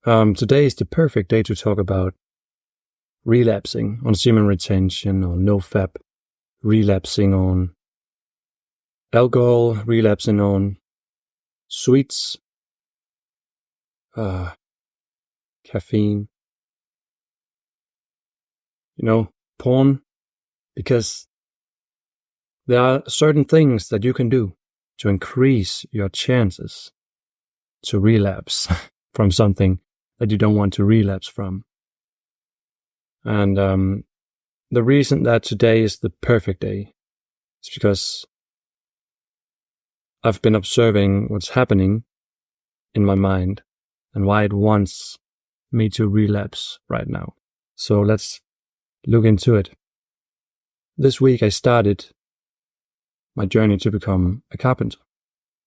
Today is the perfect day to talk about relapsing on semen retention, or no-fap, relapsing on alcohol, relapsing on sweets, caffeine, porn, because there are certain things that you can do to increase your chances to relapse from something that you don't want to relapse from. And the reason that today is the perfect day is because I've been observing what's happening in my mind and why it wants me to relapse right now. So let's look into it. This week I started my journey to become a carpenter,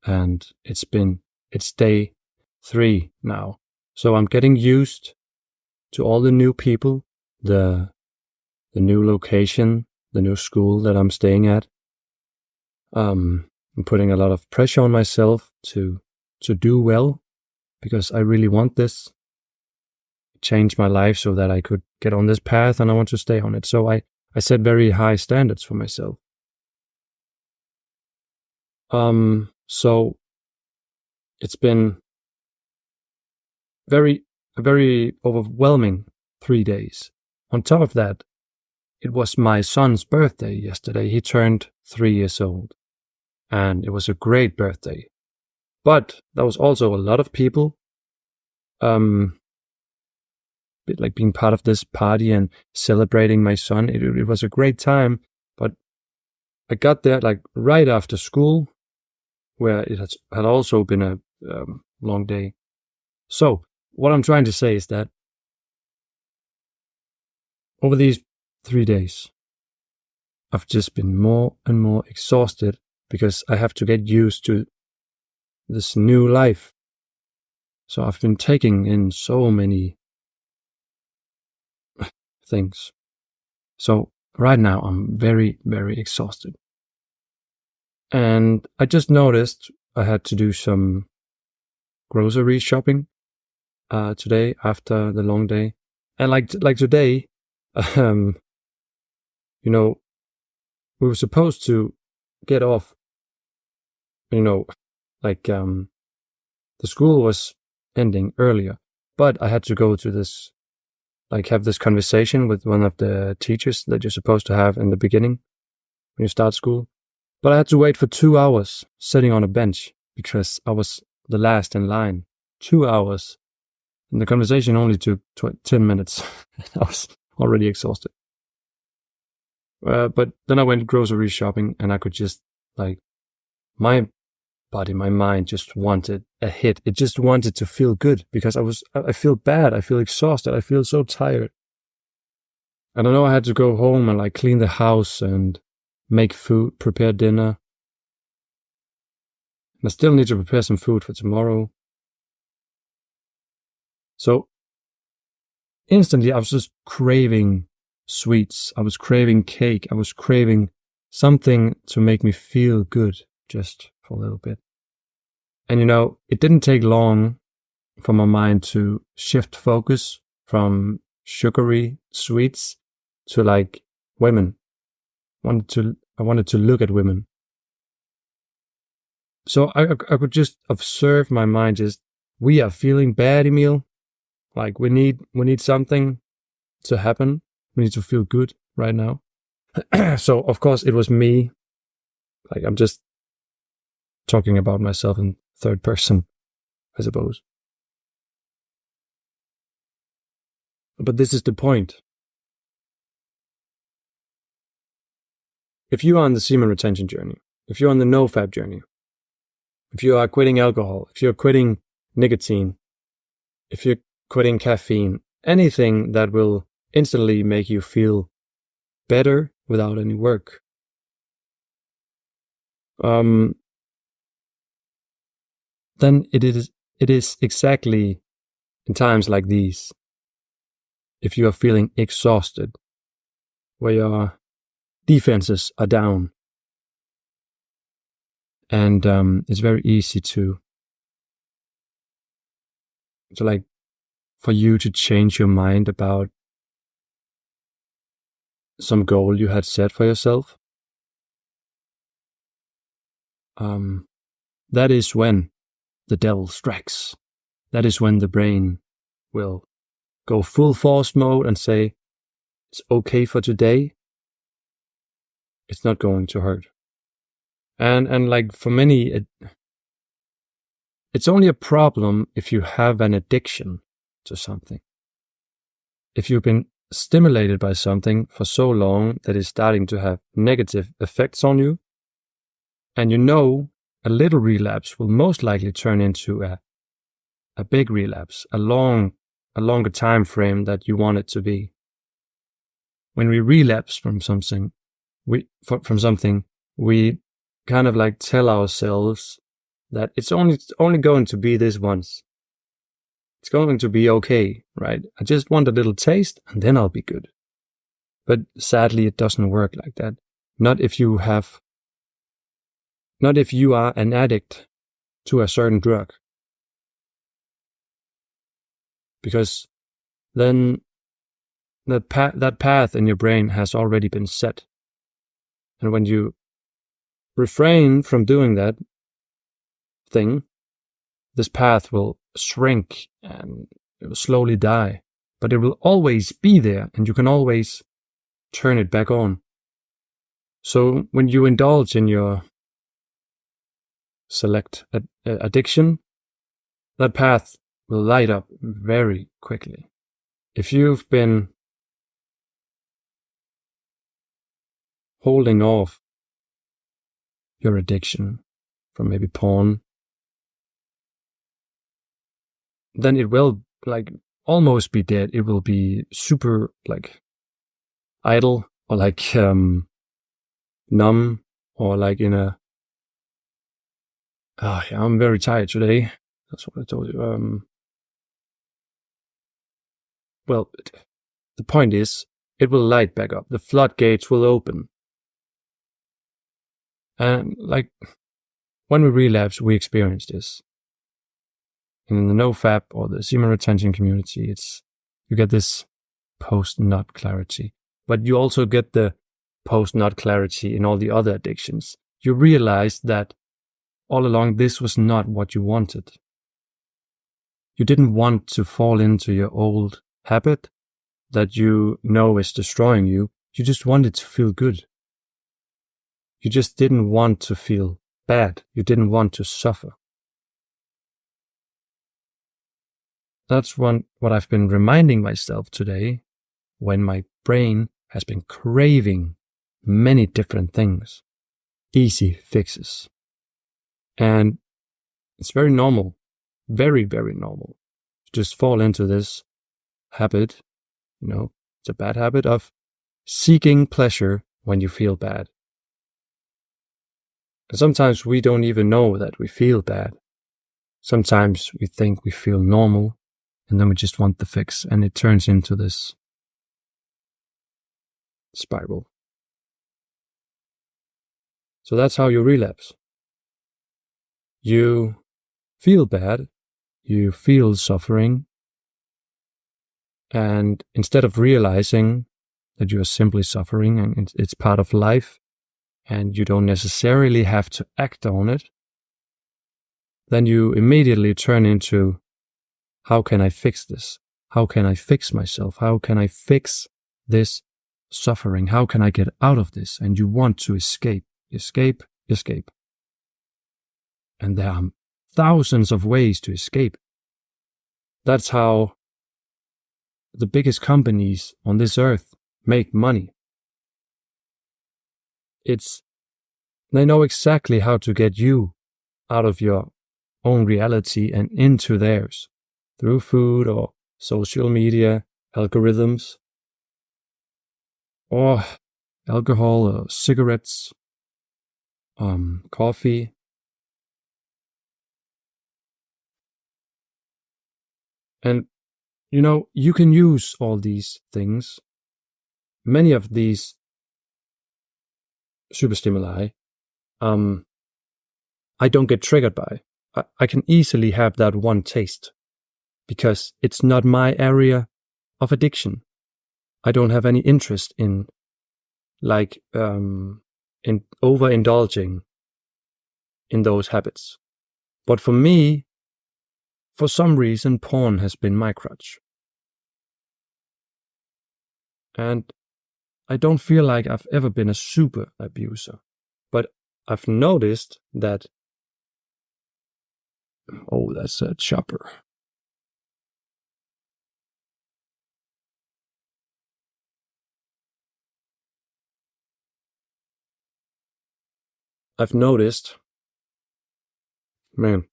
and it's day 3 now. So I'm getting used to all the new people, the new location, the new school that I'm staying at. I'm putting a lot of pressure on myself to do well, because I really want this, change my life so that I could get on this path, and I want to stay on it. So I set very high standards for myself. So it's been a very overwhelming 3 days. On top of that, it was my son's birthday yesterday. He turned 3 years old, and it was a great birthday. But there was also a lot of people, like being part of this party and celebrating my son. It was a great time, but I got there like right after school, where it had also been a long day. So what I'm trying to say is that over these 3 days, I've just been more and more exhausted, because I have to get used to this new life. So I've been taking in so many things. So right now I'm very, very exhausted. And I just noticed I had to do some grocery shopping today after the long day. And like today, we were supposed to get off, the school was ending earlier, but I had to go to this, have this conversation with one of the teachers that you're supposed to have in the beginning when you start school. But I had to wait for 2 hours sitting on a bench because I was the last in line. 2 hours. And the conversation only took 10 minutes. I was already exhausted. But then I went grocery shopping, and I could just, my body, my mind just wanted a hit. It just wanted to feel good, because I feel bad. I feel exhausted. I feel so tired. And I know I had to go home and clean the house and make food, prepare dinner. And I still need to prepare some food for tomorrow. So instantly I was just craving sweets. I was craving cake. I was craving something to make me feel good just for a little bit. And it didn't take long for my mind to shift focus from sugary sweets to women. I wanted to look at women. So I could just observe my mind just, we are feeling bad, Emil. We need something to happen. We need to feel good right now. So of course it was me. I'm just talking about myself in third person, I suppose. But this is the point. If you are on the semen retention journey, if you're on the no-fap journey, if you are quitting alcohol, if you're quitting nicotine, if you're quitting caffeine, anything that will instantly make you feel better without any work, then it is exactly in times like these, if you are feeling exhausted, where your defenses are down, and it's very easy to for you to change your mind about some goal you had set for yourself, that is when the devil strikes. That is when the brain will go full force mode and say, it's okay for today. It's not going to hurt. And like for many, it's only a problem if you have an addiction to something. If you've been stimulated by something for so long that it's starting to have negative effects on you, and you know a little relapse will most likely turn into a big relapse, a longer time frame that you want it to be. When we relapse from something, we kind of like tell ourselves that it's only going to be this once. It's going to be okay, right? I just want a little taste and then I'll be good. But sadly, it doesn't work like that. Not if you are an addict to a certain drug. Because then that path in your brain has already been set. And when you refrain from doing that thing, this path will shrink and it will slowly die. But it will always be there and you can always turn it back on. So when you indulge in your select addiction, that path will light up very quickly. If you've been holding off your addiction from maybe porn, then it will like almost be dead. It will be super like idle or like numb or like in a I'm very tired today. That's what I told you. Well, the point is, it will light back up. The floodgates will open. And like when we relapse, we experience this. In the NoFap or the Semen Retention community, you get this post-nut clarity. But you also get the post-nut clarity in all the other addictions. You realize that all along this was not what you wanted. You didn't want to fall into your old habit that you know is destroying you. You just wanted to feel good. You just didn't want to feel bad. You didn't want to suffer. That's what I've been reminding myself today when my brain has been craving many different things, easy fixes. And it's very normal, very, very normal to just fall into this habit, it's a bad habit of seeking pleasure when you feel bad. And sometimes we don't even know that we feel bad. Sometimes we think we feel normal, and then we just want the fix, and it turns into this spiral. So that's how you relapse. You feel bad, you feel suffering, and instead of realizing that you are simply suffering and it's part of life, and you don't necessarily have to act on it, then you immediately turn into, how can I fix this? How can I fix myself? How can I fix this suffering? How can I get out of this? And you want to escape. And there are thousands of ways to escape. That's how the biggest companies on this earth make money. They know exactly how to get you out of your own reality and into theirs through food or social media, algorithms, or alcohol or cigarettes, coffee. And, you can use all these things. Many of these super stimuli, I don't get triggered by. I can easily have that one taste because it's not my area of addiction. I don't have any interest in in overindulging in those habits. But for me, for some reason, porn has been my crutch. And I don't feel like I've ever been a super abuser. But I've noticed that... Oh, that's a chopper. I've noticed... Man.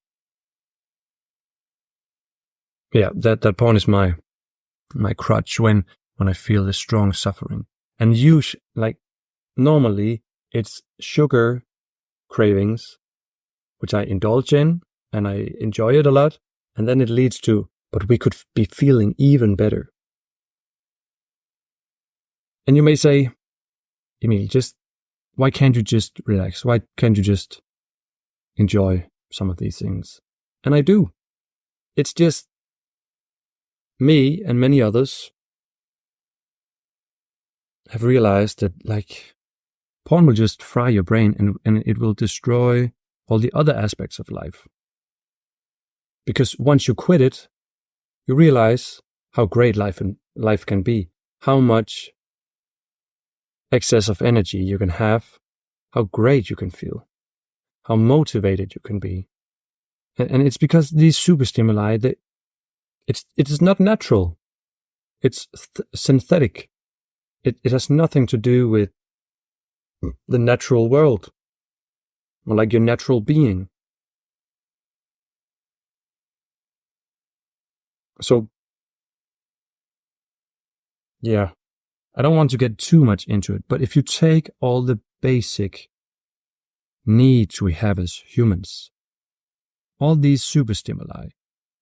Yeah, that porn is my crutch when I feel the strong suffering. And normally it's sugar cravings, which I indulge in, and I enjoy it a lot, and then it leads to, but we could be feeling even better. And you may say, Emil, why can't you just relax? Why can't you just enjoy some of these things? And I do. It's just me and many others have realized that porn will just fry your brain and it will destroy all the other aspects of life. Because once you quit it, you realize how great life can be, how much excess of energy you can have, how great you can feel, how motivated you can be. And it's because these super stimuli, it is not natural. It's synthetic. It has nothing to do with the natural world, or like your natural being. So, yeah, I don't want to get too much into it, but if you take all the basic needs we have as humans, all these super stimuli,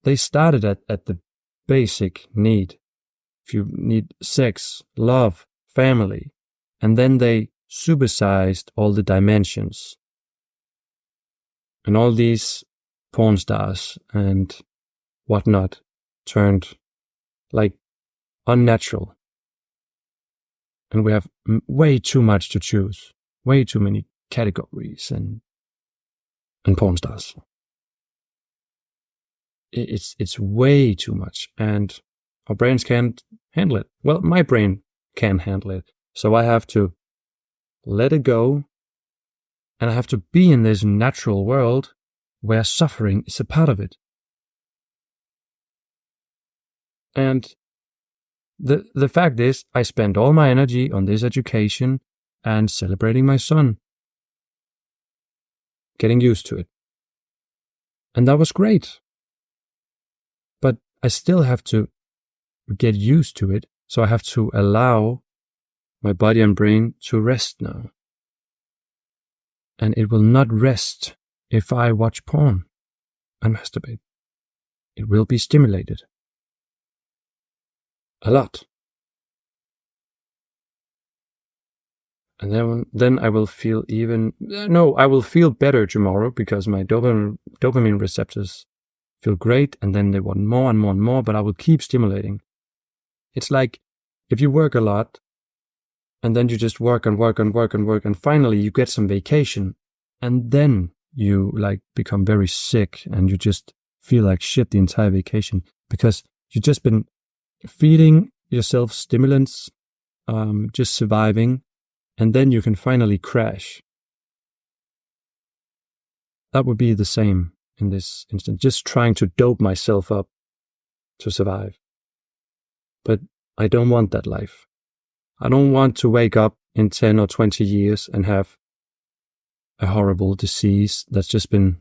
they started at the basic need. If you need sex, love, family, and then they supersized all the dimensions. And all these porn stars and whatnot turned unnatural. And we have way too much to choose, way too many categories and porn stars. It's way too much, and our brains can't handle it. Well, my brain can't handle it, so I have to let it go, and I have to be in this natural world where suffering is a part of it. And the fact is, I spend all my energy on this education and celebrating my son, getting used to it. And that was great. But I still have to get used to it, so I have to allow my body and brain to rest now. And it will not rest if I watch porn and masturbate. It will be stimulated. A lot. And then I will feel I will feel better tomorrow because my dopamine receptors feel great, and then they want more and more and more, but I will keep stimulating. It's like if you work a lot, and then you just work and work and work and work, and finally you get some vacation, and then you become very sick, and you just feel like shit the entire vacation, because you've just been feeding yourself stimulants, just surviving, and then you can finally crash. That would be the same in this instance, just trying to dope myself up to survive. But I don't want that life. I don't want to wake up in 10 or 20 years and have a horrible disease that's just been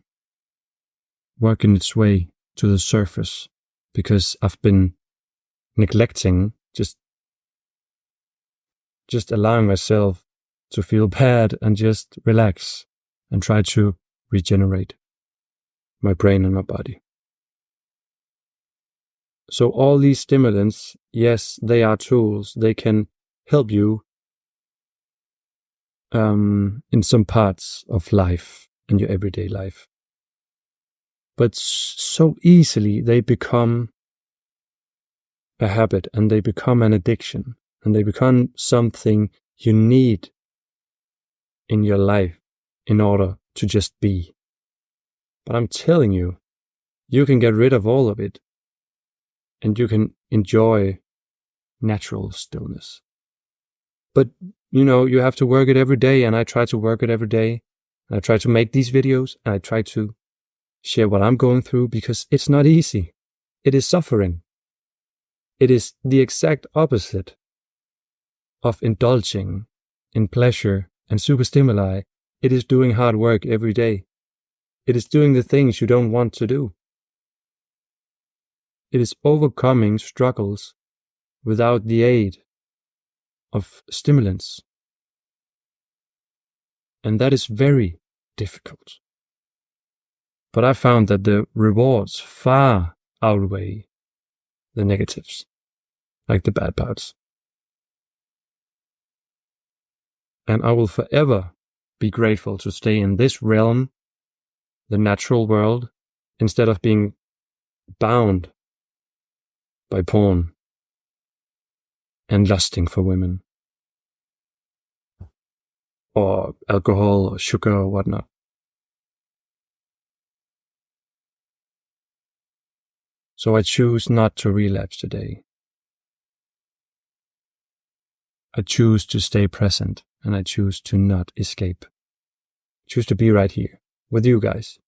working its way to the surface because I've been neglecting, just allowing myself to feel bad and just relax and try to regenerate my brain and my body. So all these stimulants, yes, they are tools. They can help you in some parts of life, in your everyday life. But so easily they become a habit and they become an addiction and they become something you need in your life in order to just be. But I'm telling you, you can get rid of all of it and you can enjoy natural stillness. But, you have to work it every day, and I try to work it every day. And I try to make these videos, and I try to share what I'm going through, because it's not easy. It is suffering. It is the exact opposite of indulging in pleasure and super stimuli. It is doing hard work every day. It is doing the things you don't want to do. It is overcoming struggles without the aid of stimulants. And that is very difficult. But I found that the rewards far outweigh the negatives, like the bad parts. And I will forever be grateful to stay in this realm, the natural world, instead of being bound by porn and lusting for women, or alcohol, or sugar, or whatnot. So I choose not to relapse today. I choose to stay present, and I choose to not escape. I choose to be right here with you guys.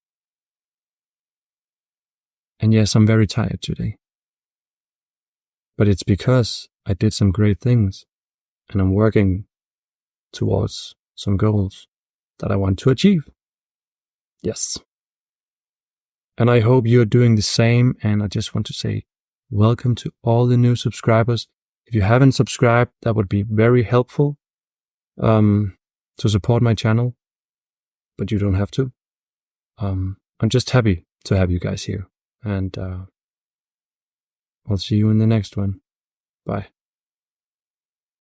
And yes, I'm very tired today. But it's because I did some great things, and I'm working towards some goals that I want to achieve. Yes. And I hope you're doing the same, and I just want to say welcome to all the new subscribers. If you haven't subscribed, that would be very helpful to support my channel, but you don't have to. I'm just happy to have you guys here, and I'll see you in the next one. Bye.